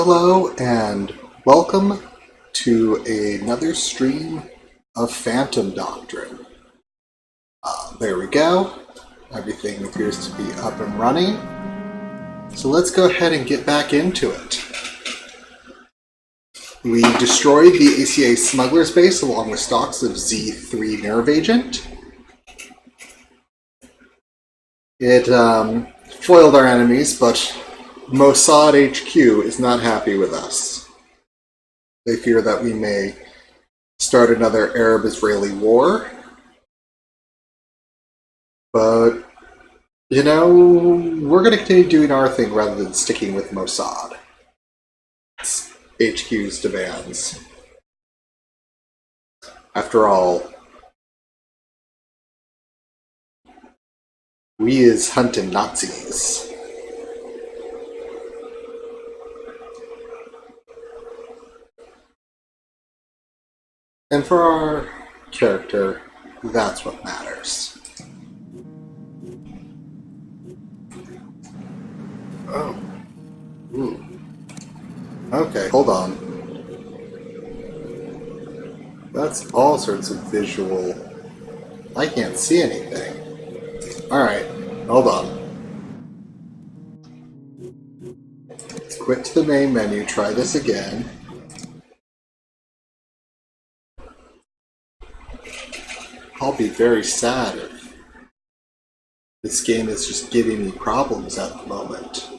Hello and welcome to another stream of Phantom Doctrine. There we go. Everything appears to be up and running. So let's go ahead and get back into it. We destroyed the ACA Smuggler's Base along with stocks of Z3 Nerve Agent. It foiled our enemies, but Mossad HQ is not happy with us. They fear that we may start another Arab-Israeli war. But, you know, we're going to continue doing our thing rather than sticking with Mossad. It's HQ's demands. After all, we is hunting Nazis. And for our character, that's what matters. Oh. Ooh. Okay, hold on. That's all sorts of visual. I can't see anything. Alright, hold on. Let's quit to the main menu, try this again. I'll be very sad if this game is just giving me problems at the moment.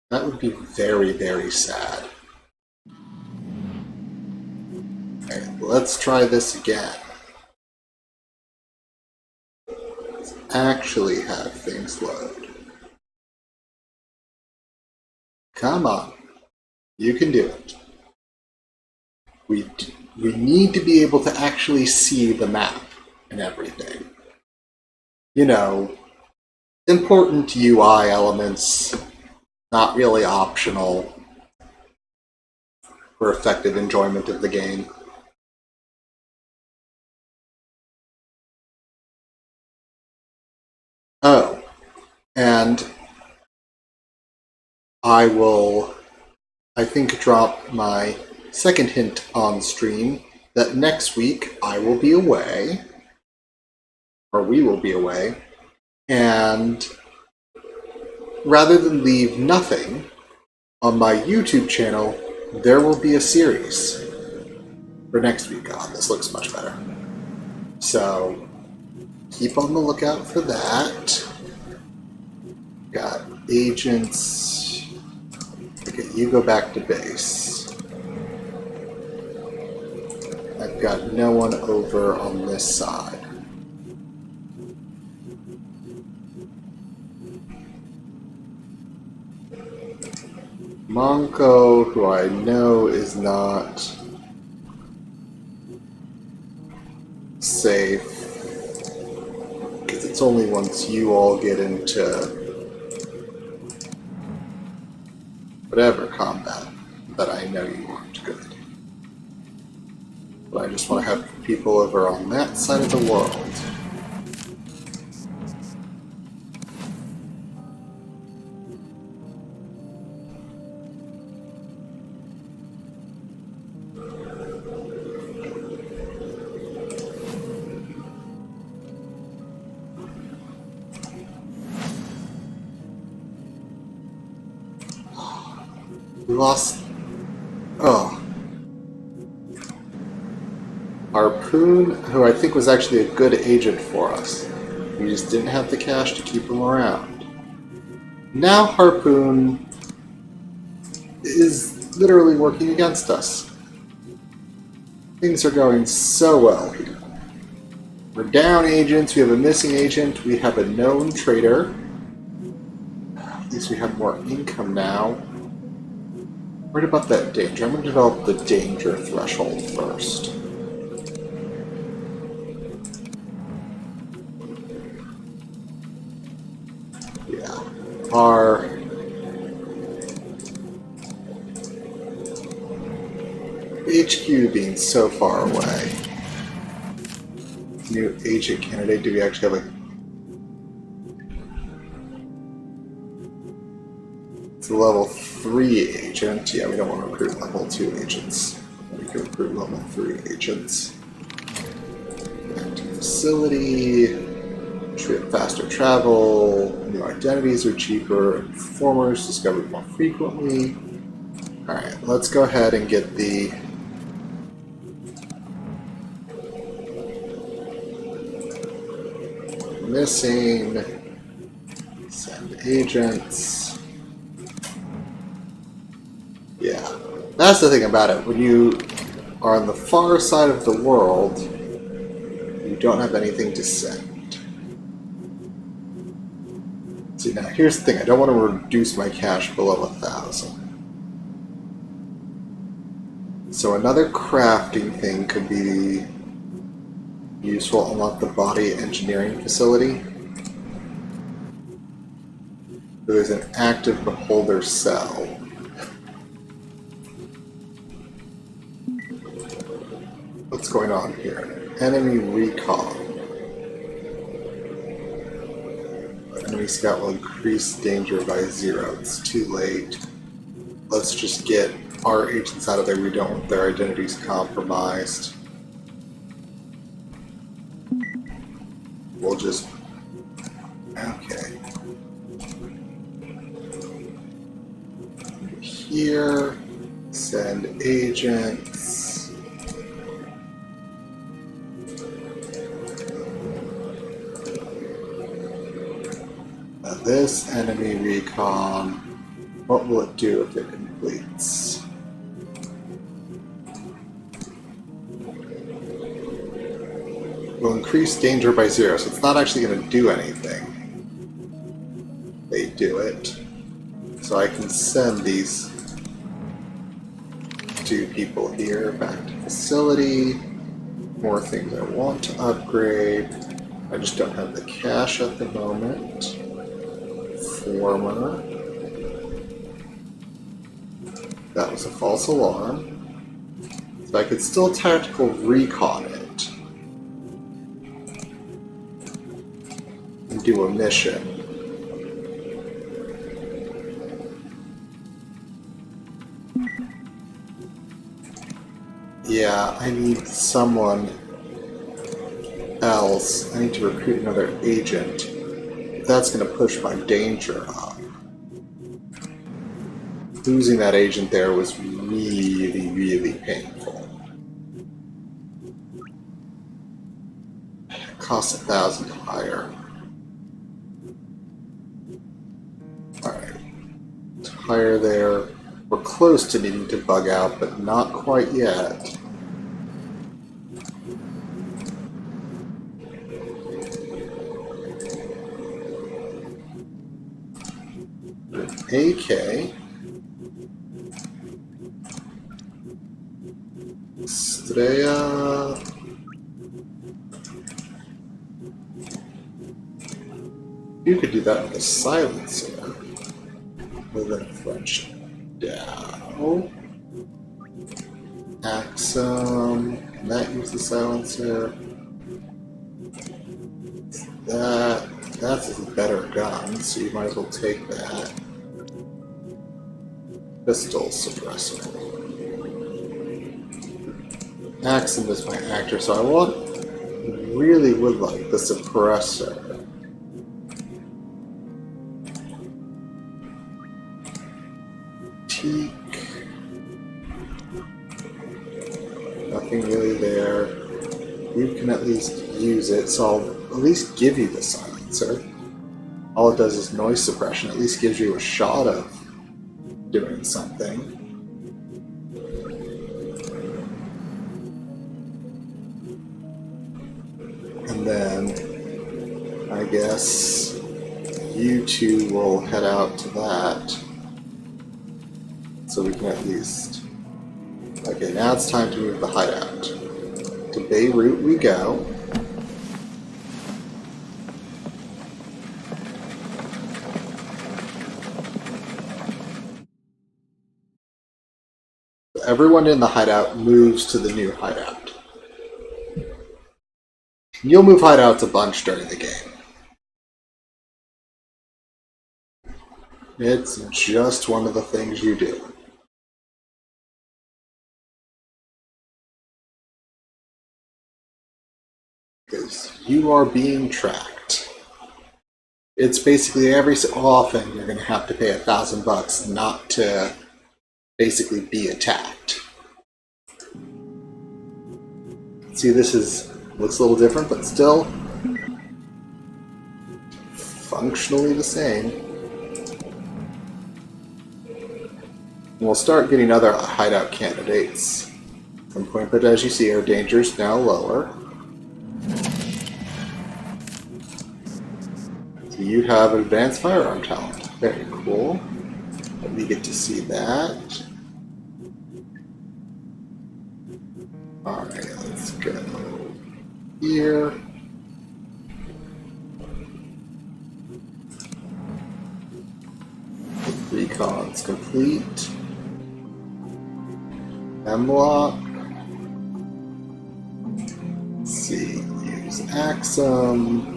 That would be very, very sad. Okay, let's try this again. Let's actually have things load. Come on. You can do it. We need to be able to actually see the map and everything. You know, important UI elements, not really optional for effective enjoyment of the game. Oh, and I will, I think, drop my second hint on stream that next week I will be away, or we will be away, and rather than leave nothing on my YouTube channel, there will be a series for next week. God, this looks much better. So keep on the lookout for that. Got agents. Okay, you go back to base. I've got no one over on this side. Monko, who I know is not safe, because it's only once you all get into whatever combat that I know you aren't good. But I just want to have people over on that side of the world. We lost. Oh. Harpoon, who I think was actually a good agent for us. We just didn't have the cash to keep him around. Now Harpoon is literally working against us. Things are going so well here. We're down agents, we have a missing agent, we have a known traitor. At least we have more income now. What about that danger? I'm going to develop the danger threshold first. Yeah. Our HQ being so far away. New agent candidate, do we actually have a... the level 3 agent. Yeah, we don't want to recruit level 2 agents. We can recruit level 3 agents. Active facility. Faster travel. New identities are cheaper. Informers discovered more frequently. Alright, let's go ahead and get the missing. Send agents. Yeah, that's the thing about it. When you are on the far side of the world, you don't have anything to send. See, now here's the thing. I don't want to reduce my cash below 1,000. So another crafting thing could be useful. Unlock the body engineering facility. There's an active beholder cell. What's going on here? Enemy recon. Enemy scout will increase danger by 0. It's too late. Let's just get our agents out of there. We don't want their identities compromised. We'll just... Okay. Here. Send agents. Now this enemy recon, what will it do if it completes? Will increase danger by 0, so it's not actually going to do anything. They do it. So I can send these 2 people here back to facility. More things I want to upgrade. I just don't have the cash at the moment. Former. That was a false alarm. So I could still tactical recon it. And do a mission. Yeah, I need someone else. I need to recruit another agent. That's going to push my danger up. Losing that agent there was really, really painful. It costs 1,000 to hire. Alright. Hire there. We're close to needing to bug out, but not quite yet. AK. Estrella. You could do that with a silencer. With a French Dow. Axum. Can that use the silencer? That's a better gun, so you might as well take that. Pistol suppressor. Axum is my actor, so I really would like the suppressor. Teak. Nothing really there. You can at least use it, so I'll at least give you the silencer. All it does is noise suppression. At least gives you a shot of doing something. And then I guess you 2 will head out to that. So we can at least... Okay, now it's time to move the hideout. To Beirut we go. Everyone in the hideout moves to the new hideout. You'll move hideouts a bunch during the game. It's just one of the things you do. Because you are being tracked. It's basically every so often you're going to have to pay $1,000 not to basically be attacked. See, this looks a little different, but still functionally the same. And we'll start getting other hideout candidates at some point, but as you see, our danger is now lower. So you have advanced firearm talent. Very cool. We get to see that. Alright, let's go here. Recon's complete. M-lock. Let's see, use Axum.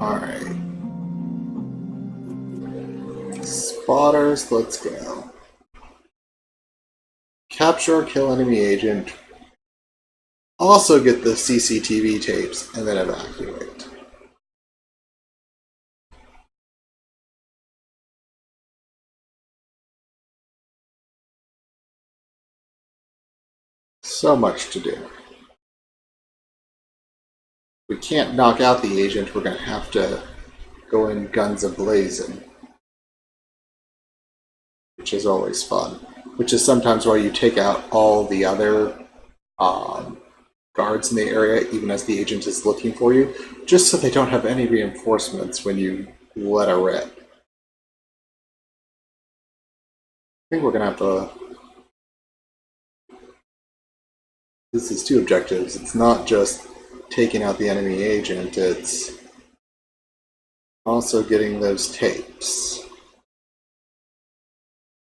Alright. Spotters, let's go. Capture or kill enemy agent. Also get the CCTV tapes and then evacuate. So much to do. We can't knock out the agent, we're going to have to go in guns a-blazing. Which is always fun. Which is sometimes why you take out all the other guards in the area, even as the agent is looking for you, just so they don't have any reinforcements when you let her rip. I think we're going to have to... This is two objectives. It's not just taking out the enemy agent, it's also getting those tapes.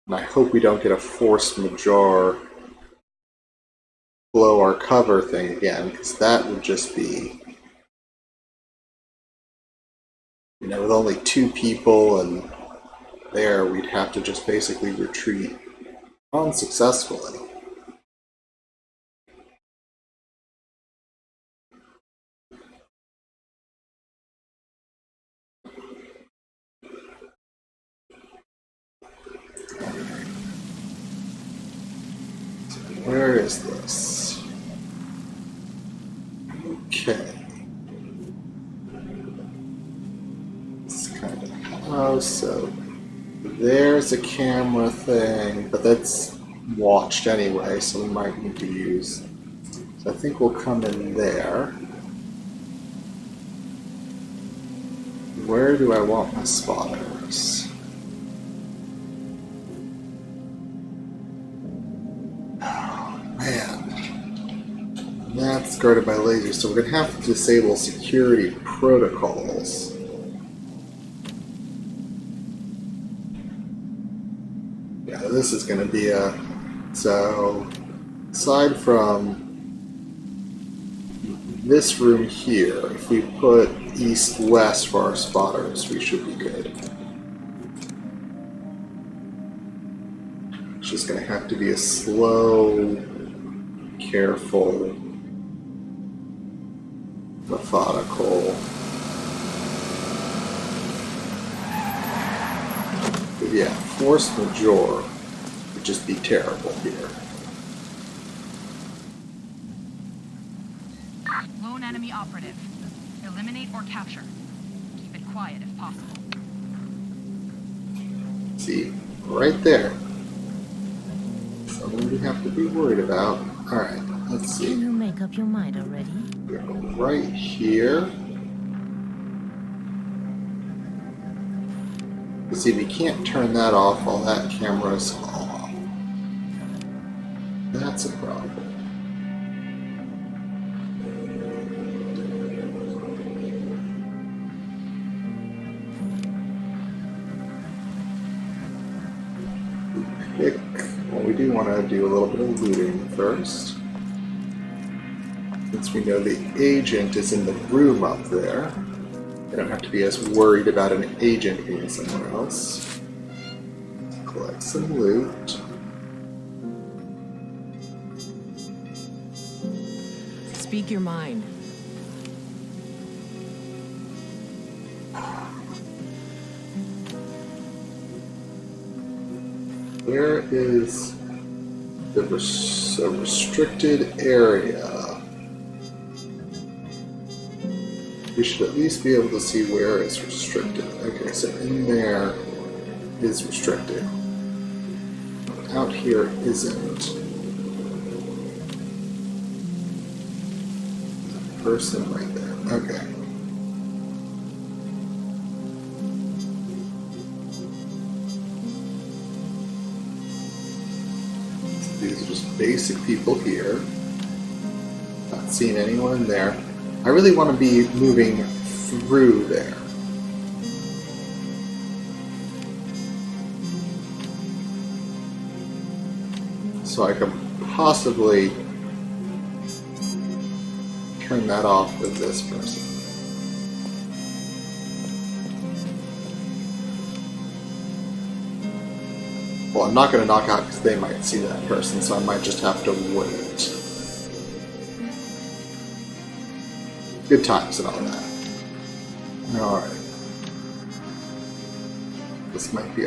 And I hope we don't get a force majeure blow our cover thing again, because that would just be, you know, with only 2 people and there, we'd have to just basically retreat unsuccessfully. So where is this? Okay. It's kind of house, so there's a camera thing, but that's watched anyway, so we might need to use. So I think we'll come in there. Where do I want my spotters? Oh, man. That's guarded by lasers, so we're going to have to disable security protocols. Yeah, this is going to be a... So, aside from this room here, if we put east-west for our spotters, we should be good. It's just going to have to be a slow, careful, methodical. But yeah, force majeure would just be terrible here. Lone enemy operative. Eliminate or capture. Keep it quiet if possible. See, right there. Something we have to be worried about. Alright, let's see. Can you make up your mind already? Go right here. Let's see, we can't turn that off while that camera's off. That's a problem. Well, we do want to do a little bit of looting first. Since we know the agent is in the room up there, we don't have to be as worried about an agent being somewhere else. collect some loot. Speak your mind. Where is the restricted area? We should at least be able to see where it's restricted. Okay, so in there is restricted. Out here isn't. The person right there. Okay. So these are just basic people here. Not seeing anyone in there. I really want to be moving through there. So I can possibly turn that off with this person. Well, I'm not going to knock out because they might see that person, so I might just have to wait. Good times and all that. Alright. This might be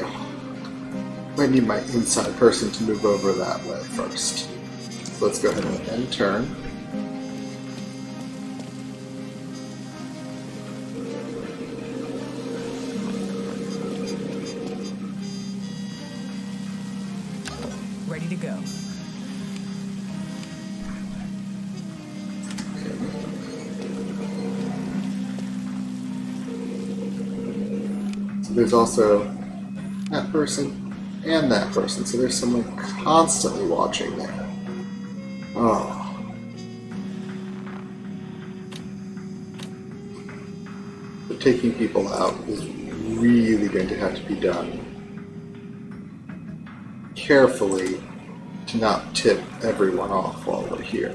might need my inside person to move over that way first. So let's go ahead and end turn. Ready to go. There's also that person and that person, so there's someone constantly watching there. Oh. But taking people out is really going to have to be done carefully to not tip everyone off while we're here.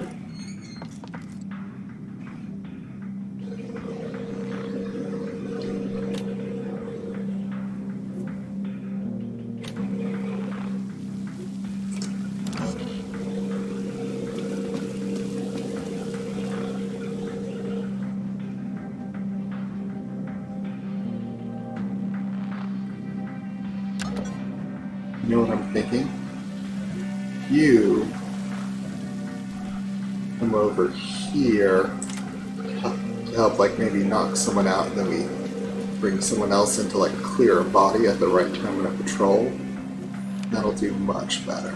You know what I'm thinking? You come over here to help, like, maybe knock someone out, and then we bring someone else in to, like, clear a body at the right time in a patrol. That'll do much better.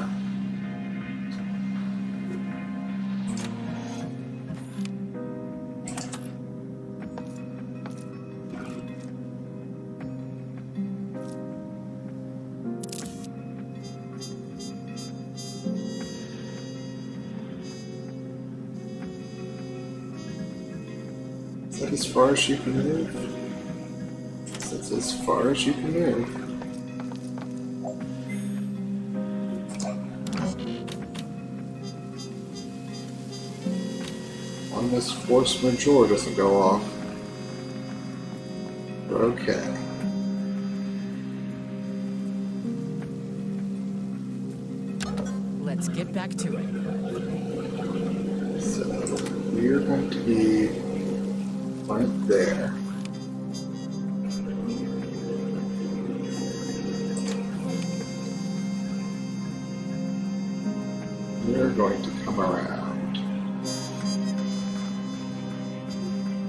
Is that as far as you can move? That's as far as you can move. On this force majeure doesn't go off. But okay. Let's get back to it. So we're going to be right there. We're going to come around.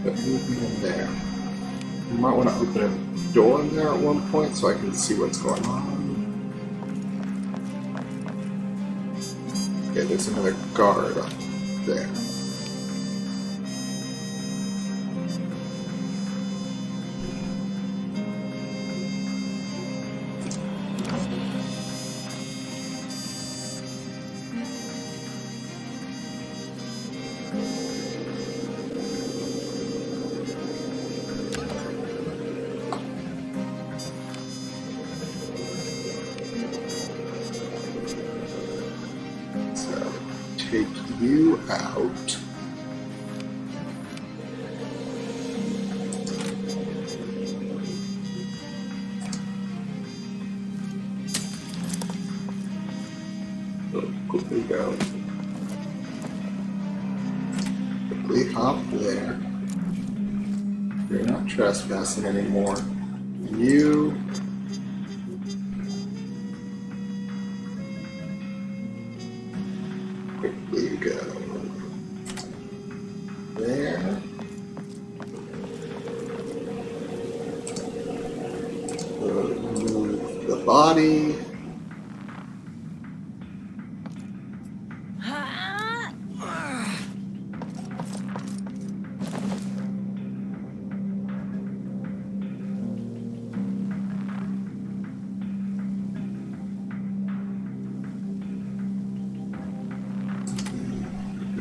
But moving in there. You might want to open a door in there at one point so I can see what's going on. Okay, there's another guard up there. Take you out. quickly go. Quickly hop there. You're not trespassing anymore. You... quickly go. There. Move the body.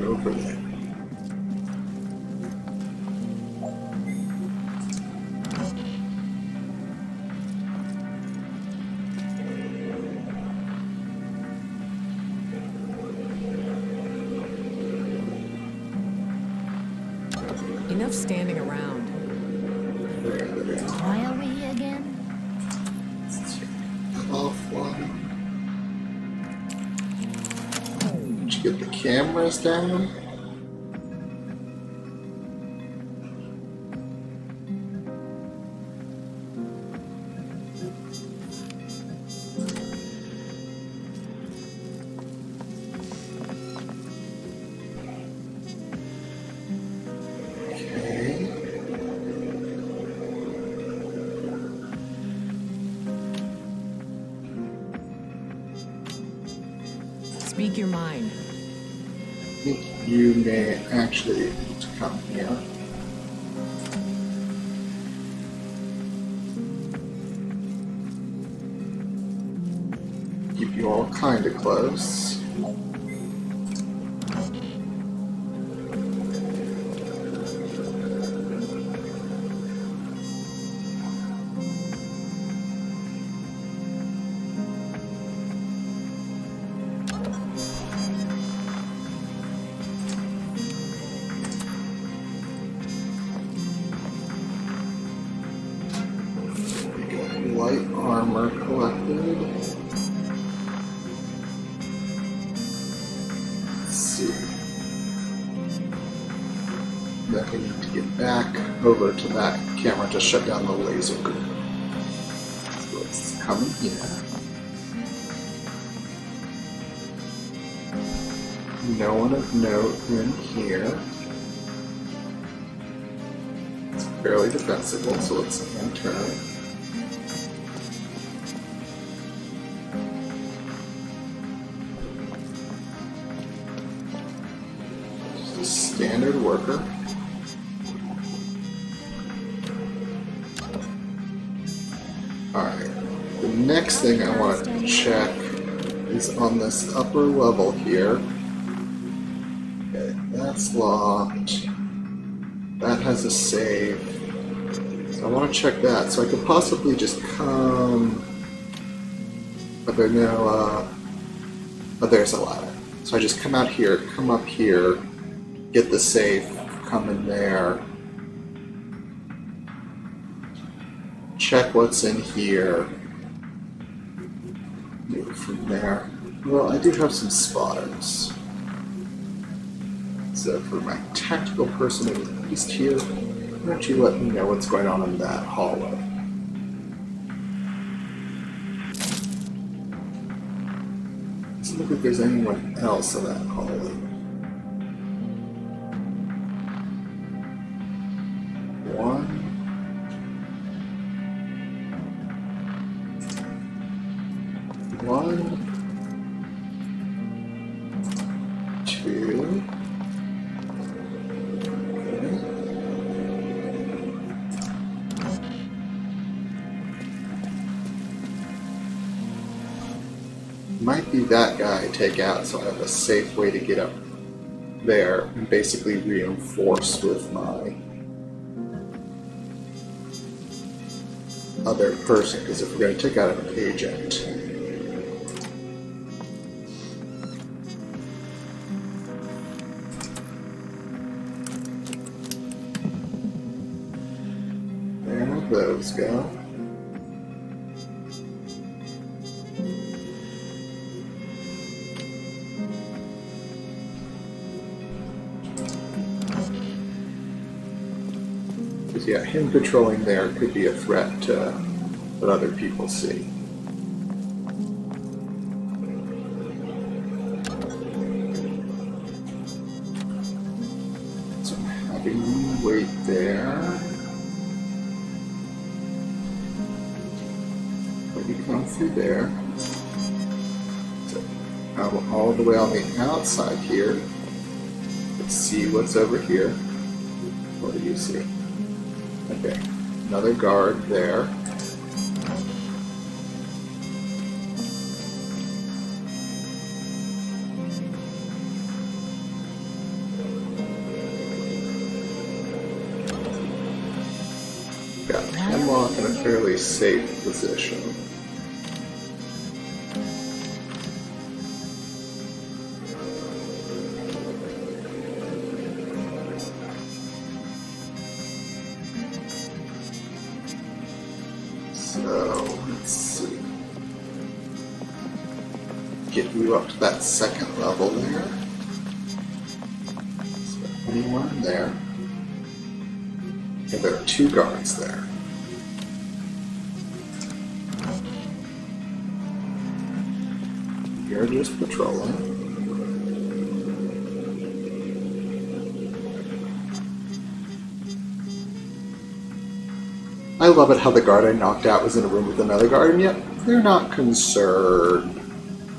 Over there. Enough standing around. There. Why are we here again? Offline. Did you get the cameras down? Okay. Speak your mind. I think you may actually need to come here. Keep you all kind of close. Light armor collected. Let's see. Then we need to get back over to that camera to shut down the laser group. So let's come in here. No one of note in here. It's fairly defensible, so let's enter. Standard worker. Alright, the next thing I want to check is on this upper level here. Okay, that's locked. That has a save. So I want to check that, so I could possibly just come... But there no, oh, there's a ladder. So I just come out here, come up here, get the safe, come in there, check what's in here, move from there. Well, I do have some spotters. So for my tactical person at least here, why don't you let me know what's going on in that hallway? Doesn't look like there's anyone else in that hallway. One, two, might be that guy I take out so I have a safe way to get up there and basically reinforce with my other person, because if we're going to take out an agent, there those go. Because yeah, him patrolling there could be a threat to what other people see. So I'm having you wait there. Let you come through there. So I'm all the way on the outside here. Let's see what's over here. What do you see? Okay, another guard there. Got Hemlock in a fairly safe position. So, let's see. Get you up to that second level there. So, anyone in there? And there are two guards there. You're just patrolling. I love it how the guard I knocked out was in a room with another guard, and yet they're not concerned.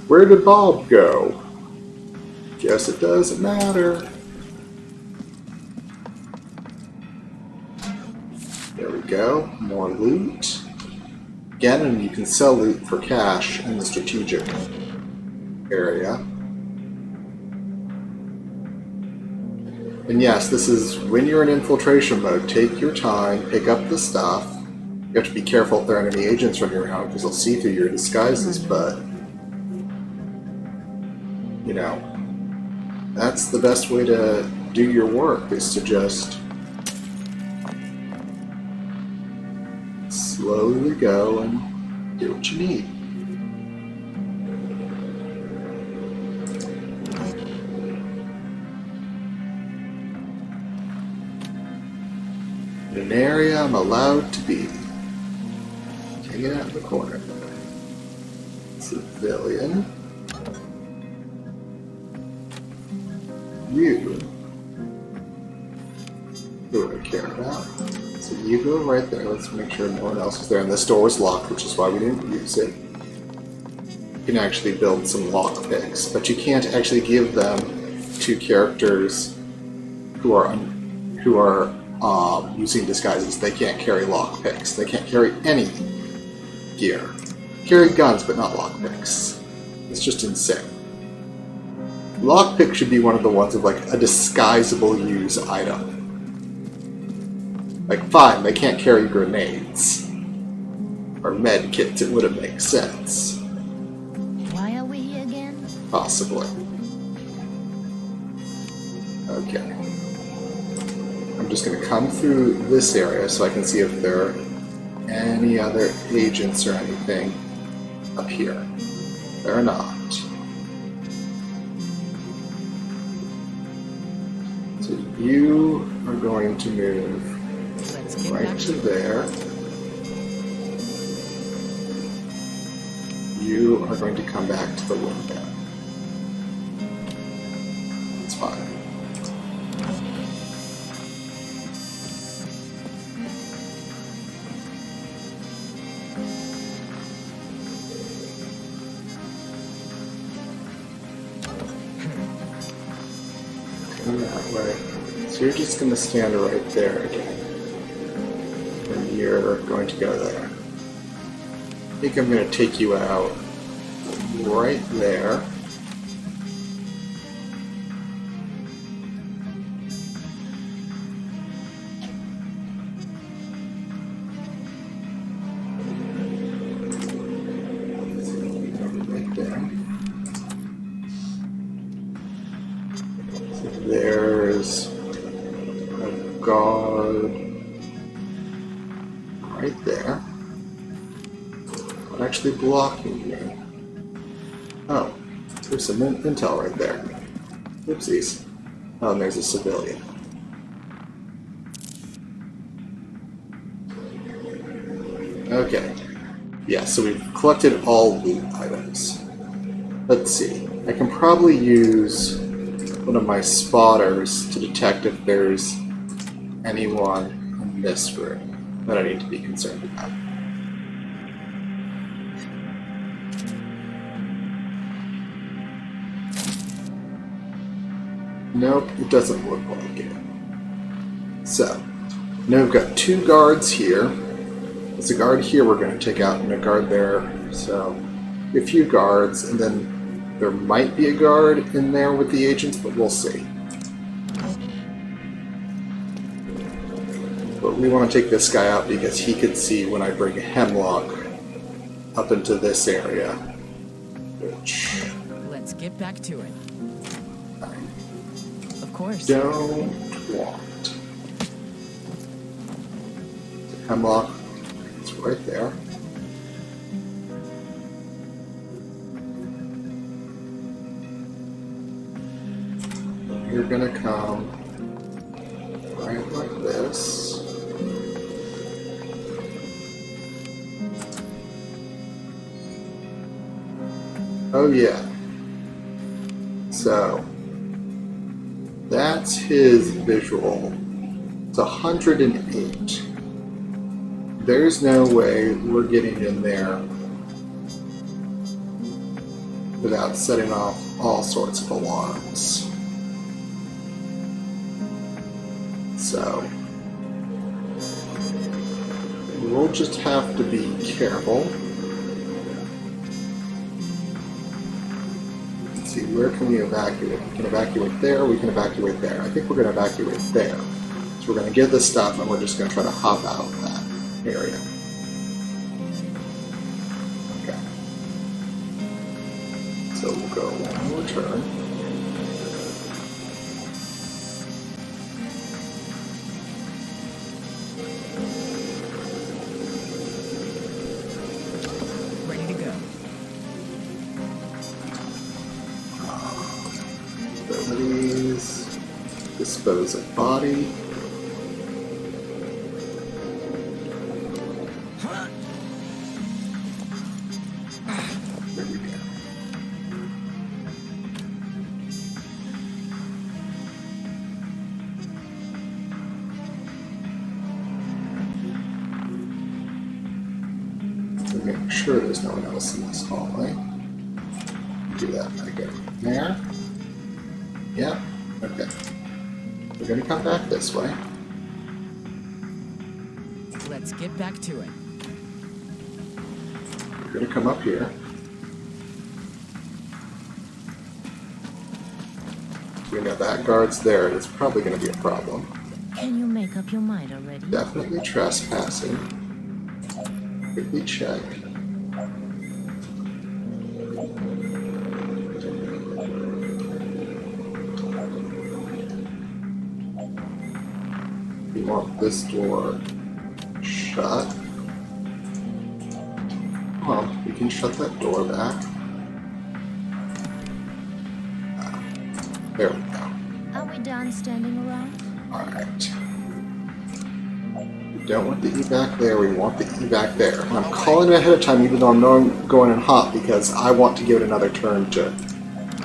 Where did Bob go? Guess it doesn't matter. There we go. More loot. Again, and you can sell loot for cash in the strategic area. And yes, this is when you're in infiltration mode. Take your time, pick up the stuff. You have to be careful if there aren't any agents running around because they'll see through your disguises, but you know, that's the best way to do your work, is to just slowly go and do what you need. In an area I'm allowed to be. Hanging out in the corner there. Civilian. You. Who do I care about? So you go right there. Let's make sure no one else is there. And this door was locked, which is why we didn't use it. You can actually build some lock picks, but you can't actually give them to characters who are using disguises. They can't carry lock picks. They can't carry any gear. Carry guns, but not lock picks. It's just insane. Lockpick should be one of the ones of like a disguisable use item. Like, fine, they can't carry grenades or med kits. It wouldn't make sense. Why are we here again? Possibly. Okay. I'm just going to come through this area so I can see if there are any other agents or anything up here. There are not. So you are going to move Let's get right back to there. You are going to come back to the window. It's fine. That way. So you're just going to stand right there again. And you're going to go there. I think I'm going to take you out right there. Right there. There's a guard right there. Actually blocking me. Oh, there's some intel right there. Oopsies. Oh, and there's a civilian. Okay. Yeah, so we've collected all loot items. Let's see. I can probably use one of my spotters to detect if there's anyone in this room that I need to be concerned about. Nope, it doesn't look like it. So, now we've got 2 guards here. There's a guard here we're going to take out and a guard there. So, a few guards, and then there might be a guard in there with the agents, but we'll see. But we want to take this guy out because he could see when I bring Hemlock up into this area. Which Let's get back to it. I Of course. don't want. Hemlock, it's right there. You're gonna come right like this. Oh yeah. So that's his visual. It's 108. There's no way we're getting in there without setting off all sorts of alarms. So we'll just have to be careful. Let's see, where can we evacuate? We can evacuate there, we can evacuate there. I think we're going to evacuate there. So we're going to get this stuff and we're just going to try to hop out of that area. Okay. So we'll go one more turn. Ready to go. Abilities. Dispose of body. There we go. So make sure there's no one else in this hallway. Do that. I go there. Yeah. Okay. We're gonna come back this way. Let's get back to it. We're gonna come up here. We know that guard's there, and it's probably gonna be a problem. Can you make up your mind already? Definitely trespassing. Quickly check. We want this door shut. Well, we can shut that door back. There we go. Are we done standing around? Alright. We don't want the evac there, we want the evac there. And I'm calling it ahead of time even though I'm going in hot because I want to give it another turn to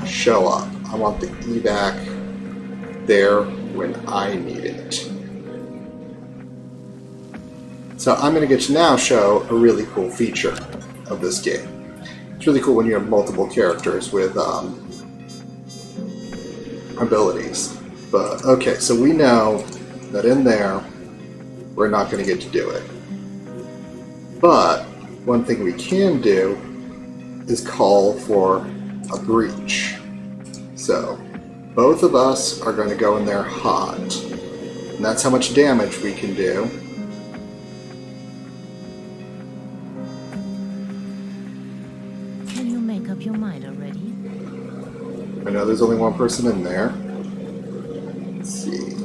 show up. I want the evac there when I need it. So I'm going to get to now show a really cool feature of this game. It's really cool when you have multiple characters with abilities. But okay, so we know that in there we're not going to get to do it. But one thing we can do is call for a breach. So both of us are going to go in there hot. And that's how much damage we can do. Can you make up your mind already? I know there's only one person in there. Let's see.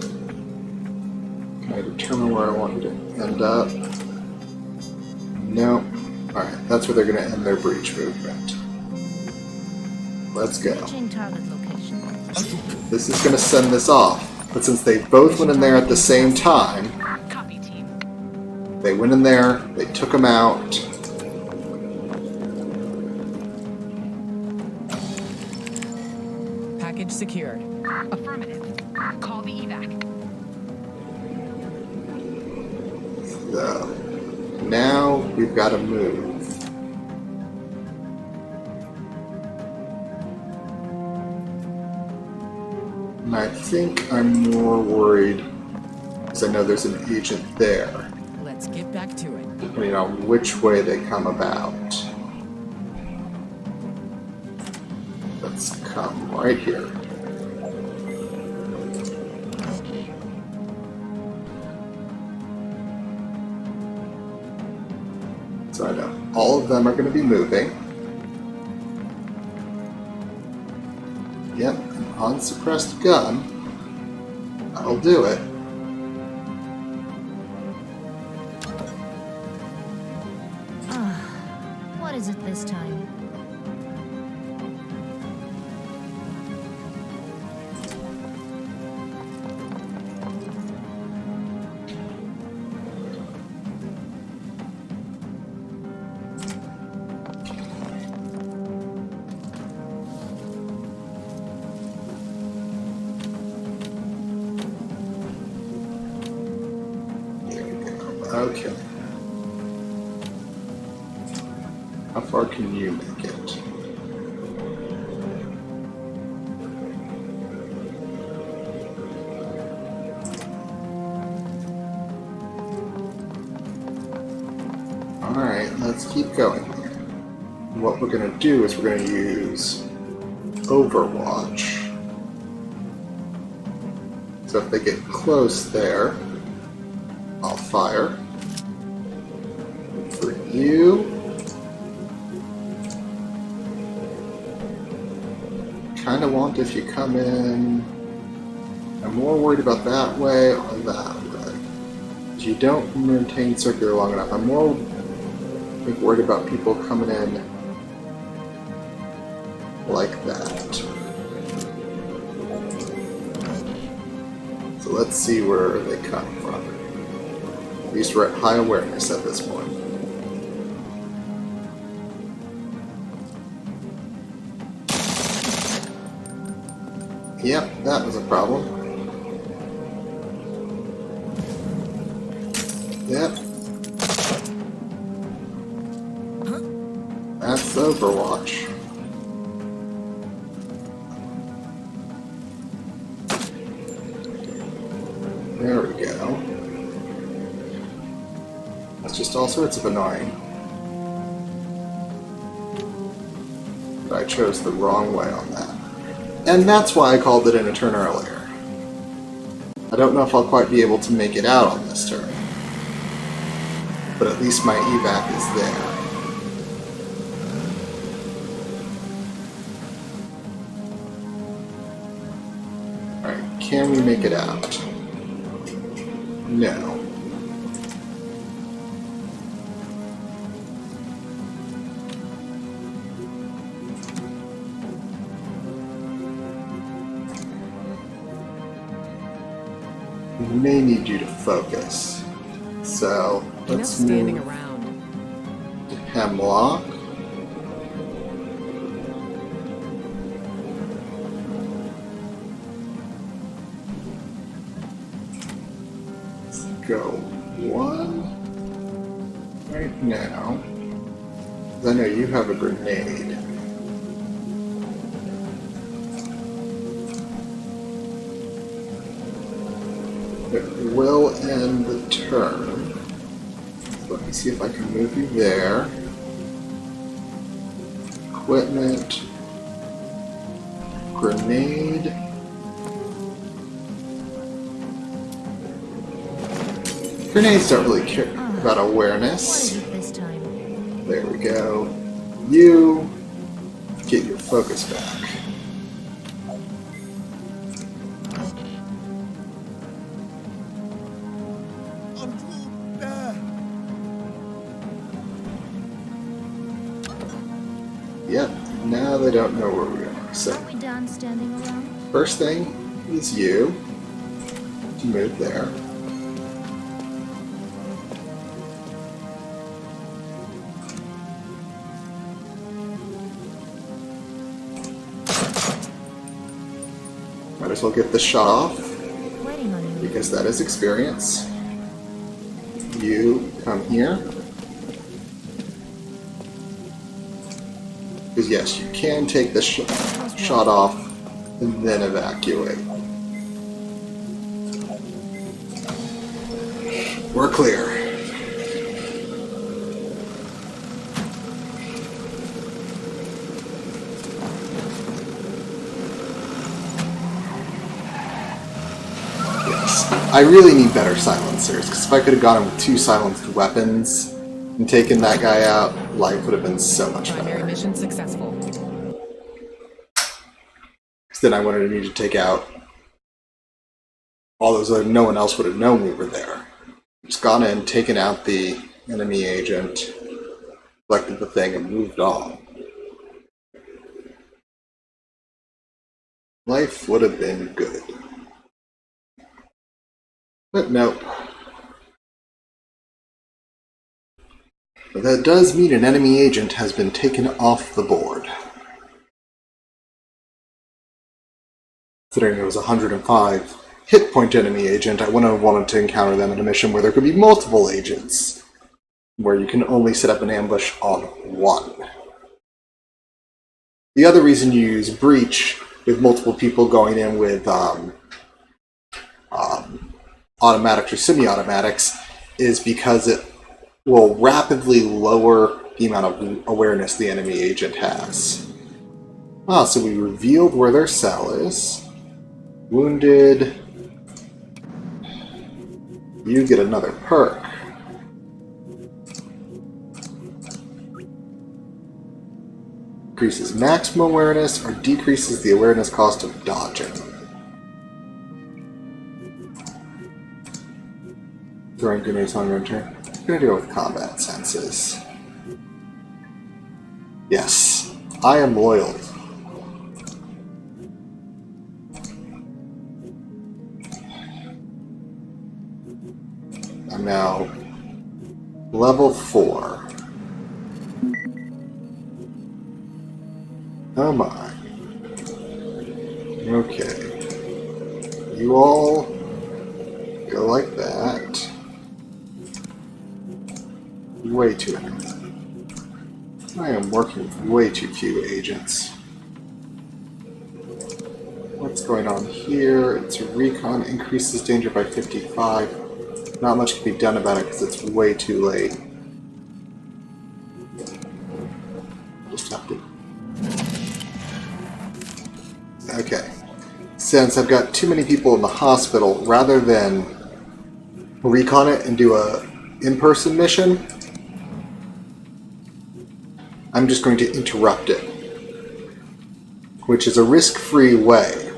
Can I determine where I want to end up? No. Alright, that's where they're going to end their breach movement. Let's go. Changing target location. This is going to send this off. But since they both went in there at the same time, Copy, team. They went in there, they took him out. Package secured. Affirmative. Call the evac. So, now we've got to move. And I think I'm more worried, because I know there's an agent there, Let's get back to it. depending on which way they come about. Let's come right here. So I know all of them are going to be moving. Yep, an unsuppressed gun. That'll do it. What is it this time? There we go. Okay. How far can you make it? Alright, let's keep going here. What we're going to do is we're going to use Overwatch. So if they get close there, I'll fire. For you, kind of want if you come in. I'm more worried about that way or that way. If you don't maintain circular long enough, I'm more worried about people coming in like that. So let's see where they come from. At least we're at high awareness at this point. Yep, that was a problem. Yep. That's Overwatch. There we go. That's just all sorts of annoying. But I chose the wrong way on that. And that's why I called it in a turn earlier. I don't know if I'll quite be able to make it out on this turn. But at least my evac is there. Alright, can we make it out? No. We may need you to focus. So, Enough let's standing move around. to Hemlock. Let's go one right now. 'Cause I know you have a grenade. It will end the turn. Let me see if I can move you there. Equipment. Grenade. Grenades don't really care about What awareness. is it this time? There we go. You get your focus back. Yep, now they don't know where we are. So, Are we done standing around? first thing is you to move there. Might as well get this shot off, Waiting on you. because that is experience. You come here. Because yes, you can take the shot off and then evacuate. We're clear. Yes, I really need better silencers, because if I could have gone in with 2 silenced weapons and taken that guy out, life would have been so much Primary better. mission successful. Because then I wouldn't have needed to take out all those other, no one else would have known we were there. Just gone in, taken out the enemy agent, collected the thing, and moved on. Life would have been good. But nope. But that does mean an enemy agent has been taken off the board. Considering it was 105 hit point enemy agent, I wouldn't have wanted to encounter them in a mission where there could be multiple agents, where you can only set up an ambush on one. The other reason you use Breach with multiple people going in with automatics or semi-automatics is because it will rapidly lower the amount of awareness the enemy agent has. Ah, so we revealed where their cell is. Wounded. You get another perk. Increases maximum awareness or decreases the awareness cost of dodging. Throwing grenades on your turn. I'm gonna deal with combat senses. Yes, I am loyal. I'm now level 4. Oh my. Okay. You all go like that. Way too many. I am working with way too few agents. What's going on here? It's a recon, increases danger by 55. Not much can be done about it because it's way too late. Just have to... Okay. Since I've got too many people in the hospital, rather than recon it and do a in-person mission, I'm just going to interrupt it, which is a risk-free way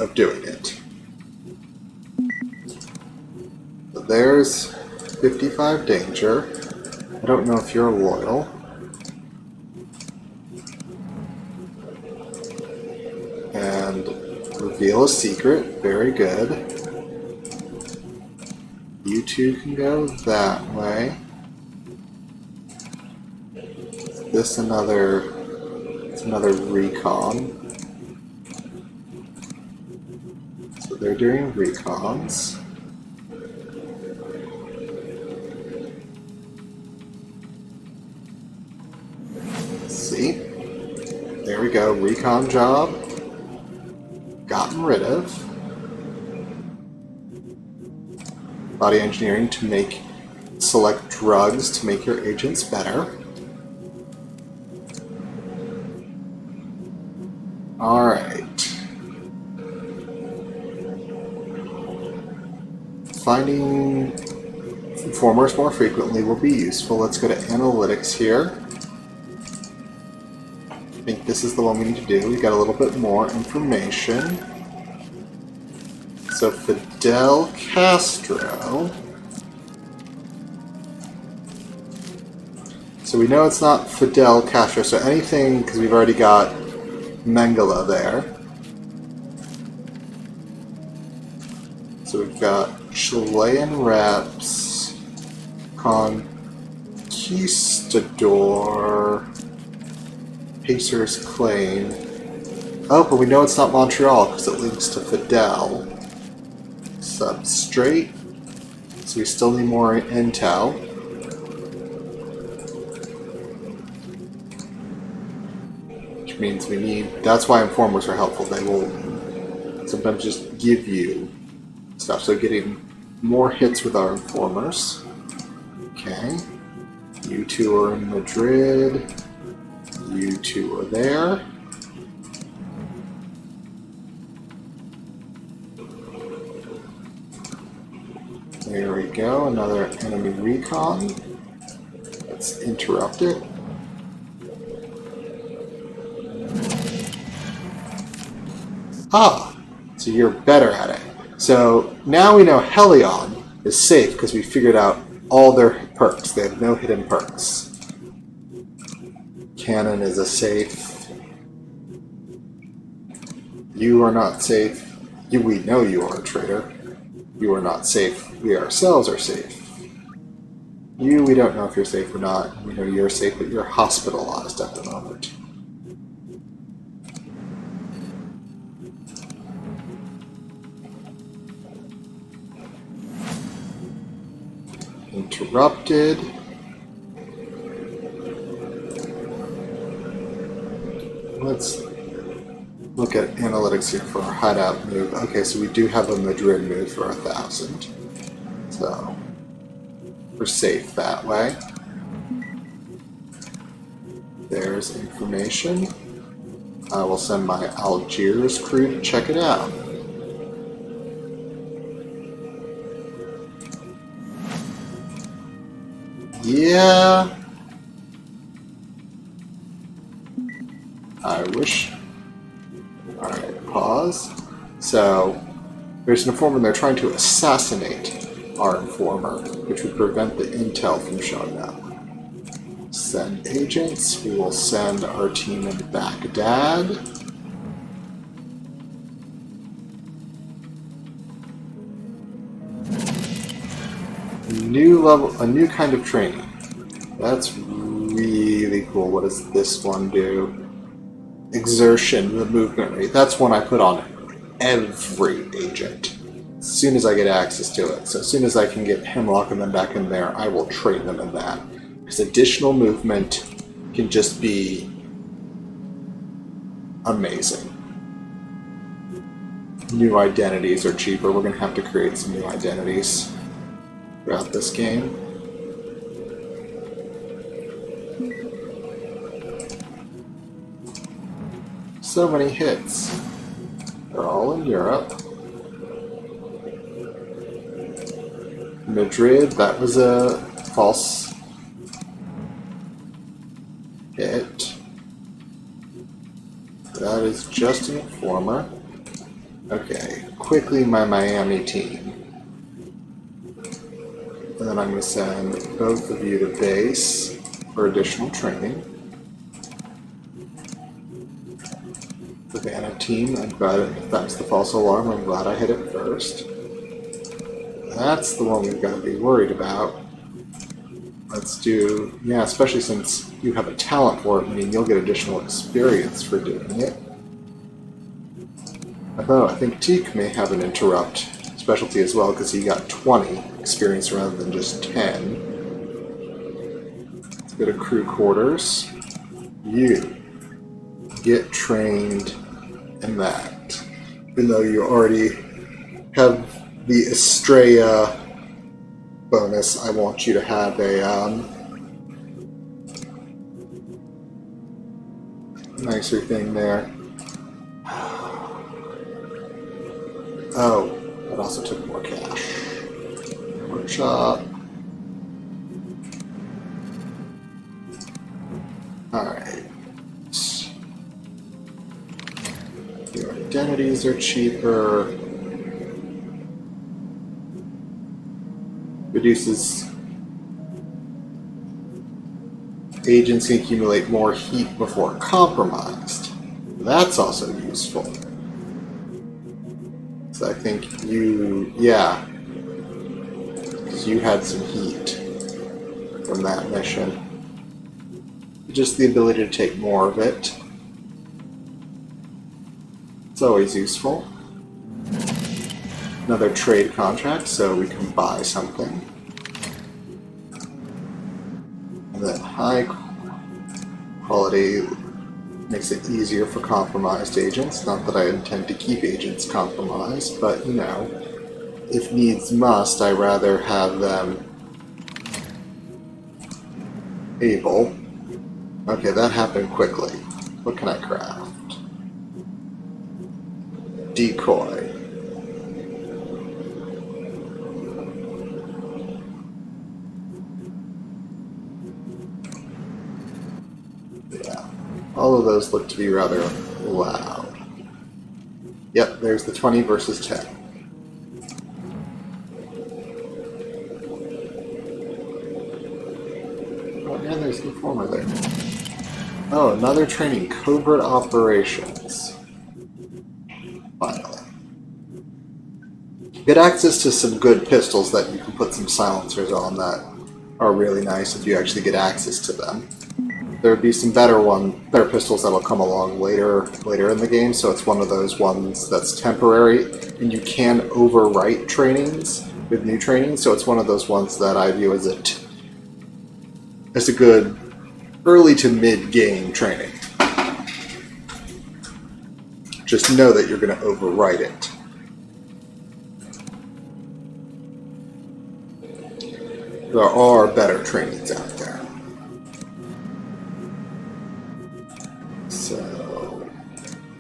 of doing it. So there's 55 danger. I don't know if you're loyal. And reveal a secret. Very good. You two can go that way. It's another recon. So they're doing recons. See? There we go, recon job. Gotten rid of. Body engineering to select drugs to make your agents better. Alright. Finding informers more frequently will be useful. Let's go to analytics here. I think this is the one we need to do. We got a little bit more information. So Fidel Castro. So we know it's not Fidel Castro, so anything, because we've already got Mengele there. So we've got Chilean reps, Conquistador, Pacer's Claim. Oh, but we know it's not Montreal because it links to Fidel. Substrate. So we still need more intel. Which means we need... That's why informers are helpful. They will sometimes just give you stuff. So getting more hits with our informers. Okay. You two are in Madrid. You two are there. There we go, another enemy recon. Let's interrupt it. Ah, so you're better at it. So now we know Helion is safe because we figured out all their perks. They have no hidden perks. Cannon is a safe. You are not safe. We know you are a traitor. You are not safe. We ourselves are safe. You, we don't know if you're safe or not. We know you're safe, but you're hospitalized at the moment. Interrupted. Let's look at analytics here for our hideout move. Okay, so we do have a Madrid move for 1,000. So we're safe that way. There's information. I will send my Algiers crew to check it out. Yeah. I wish. Alright, pause. So, there's an informer, and they're trying to assassinate our informer, which would prevent the intel from showing up. Send agents. We will send our team in Baghdad. A new kind of training. That's really cool. What does this one do? Exertion, the movement rate. That's one I put on every agent as soon as I get access to it. So as soon as I can get Hemlock and them back in there, I will train them in that. Because additional movement can just be amazing. New identities are cheaper. We're going to have to create some new identities throughout this game. So many hits. They're all in Europe. Madrid, that was a false hit. That is just an informer. Okay, quickly my Miami team. And then I'm going to send both of you to base for additional training. Savannah team, I'm glad if that's the false alarm, I'm glad I hit it first. That's the one we've got to be worried about. Let's do, yeah, especially since you have a talent for it, meaning you'll get additional experience for doing it. Although I think Teak may have an interrupt specialty as well, because he got 20 experience rather than just 10. Let's go to crew quarters. You get trained in that. Even though you already have the Estrella bonus, I want you to have a nicer thing there. Oh, that also took more cash. Workshop. Alright. Your identities are cheaper. Reduces agents can accumulate more heat before compromised. That's also useful. So I think you, yeah, because you had some heat from that mission. Just the ability to take more of it. It's always useful. Another trade contract, so we can buy something. And then high quality makes it easier for compromised agents. Not that I intend to keep agents compromised, but you know, if needs must, I rather have them able. Okay, that happened quickly. What can I craft? Decoy. Yeah, all of those look to be rather loud. Yep, there's the 20 versus 10. Oh, and there's the Informer there. Oh, another training. Covert operations. Finally. Get access to some good pistols that you can put some silencers on that are really nice if you actually get access to them. There would be some better pistols that'll come along later in the game, so it's one of those ones that's temporary, and you can overwrite trainings with new trainings, so it's one of those ones that I view as a good early to mid-game training. Just know that you're going to overwrite it. There are better trainings out there. So,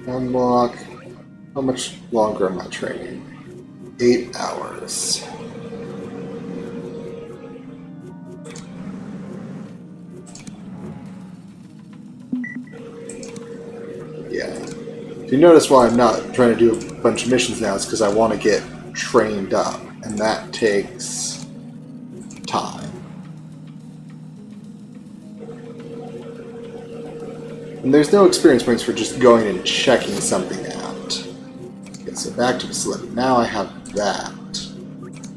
unlock. How much longer am I training? 8 hours. Yeah. If you notice why I'm not trying to do a bunch of missions now, it's because I want to get trained up, and that takes time. And there's no experience points for just going and checking something out. Okay, so back to facility. Now I have that.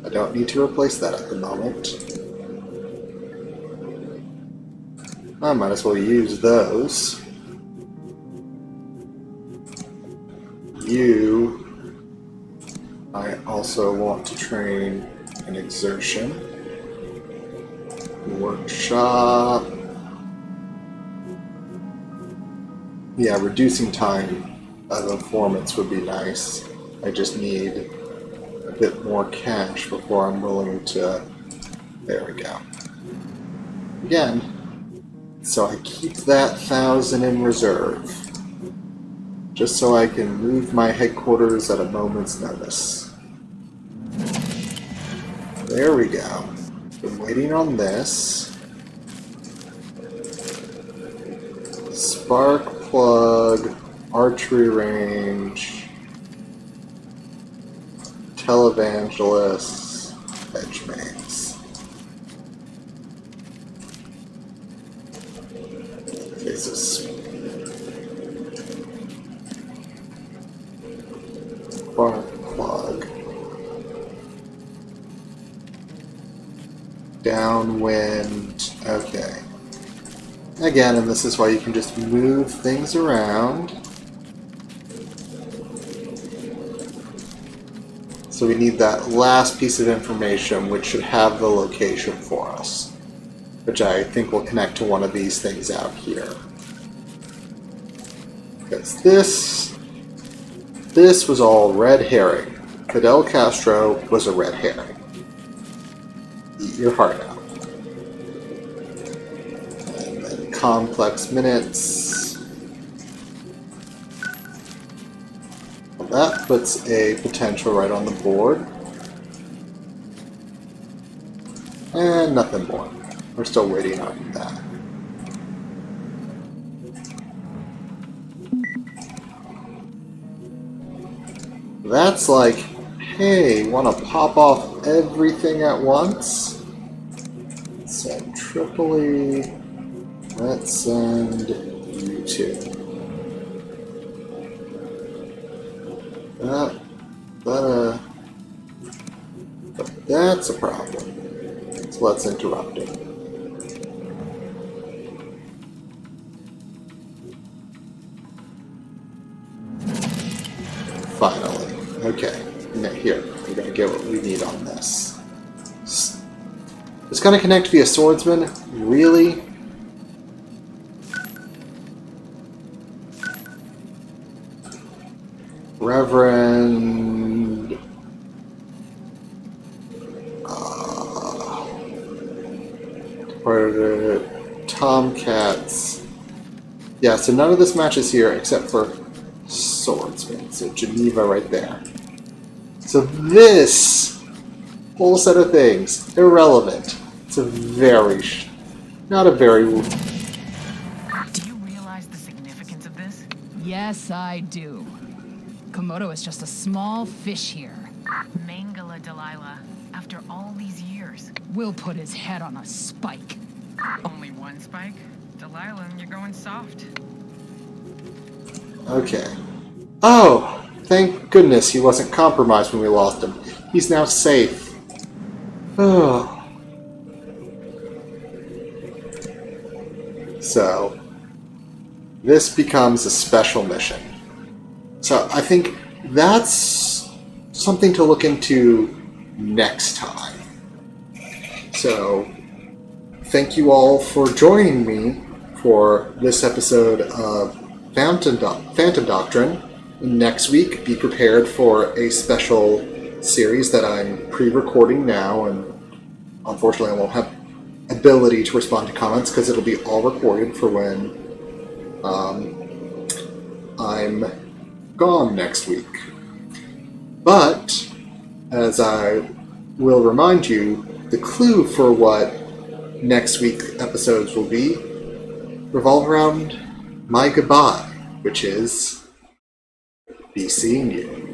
I don't need to replace that at the moment. I might as well use those. I also want to train an exertion. Workshop. Yeah, reducing time of informants would be nice. I just need a bit more cash before I'm willing to... There we go. Again, so I keep that 1,000 in reserve. Just so I can move my headquarters at a moment's notice. There we go. Been waiting on this. Spark plug, archery range, televangelists, edge mains. Okay, so spark plug, downwind. Okay. Again, and this is why you can just move things around. So we need that last piece of information, which should have the location for us, which I think will connect to one of these things out here. Because this was all red herring. Fidel Castro was a red herring. Eat your heart out. Complex minutes. Well, that puts a potential right on the board. And nothing more. We're still waiting on that. That's like, hey, want to pop off everything at once? Send Tripoli. Let's send you two. That's a problem. So let's interrupt it. need on this? It's going to connect via swordsman? Really? Reverend... Predator, Tomcats. Yeah, so none of this matches here except for swordsman. So Geneva right there. So this whole set of things, irrelevant. It's a very... not a very... Do you realize the significance of this? Yes, I do. Komodo is just a small fish here. Mangala, Delilah. After all these years. We'll put his head on a spike. Only one spike? Delilah, you're going soft. Okay. Oh! Thank goodness he wasn't compromised when we lost him. He's now safe. Oh. So, this becomes a special mission. So, I think that's something to look into next time. So, thank you all for joining me for this episode of Phantom Doctrine. Next week, be prepared for a special series that I'm pre-recording now, and unfortunately I won't have ability to respond to comments because it'll be all recorded for when I'm gone next week. But, as I will remind you, the clue for what next week's episodes will be revolve around my goodbye, which is be seeing you.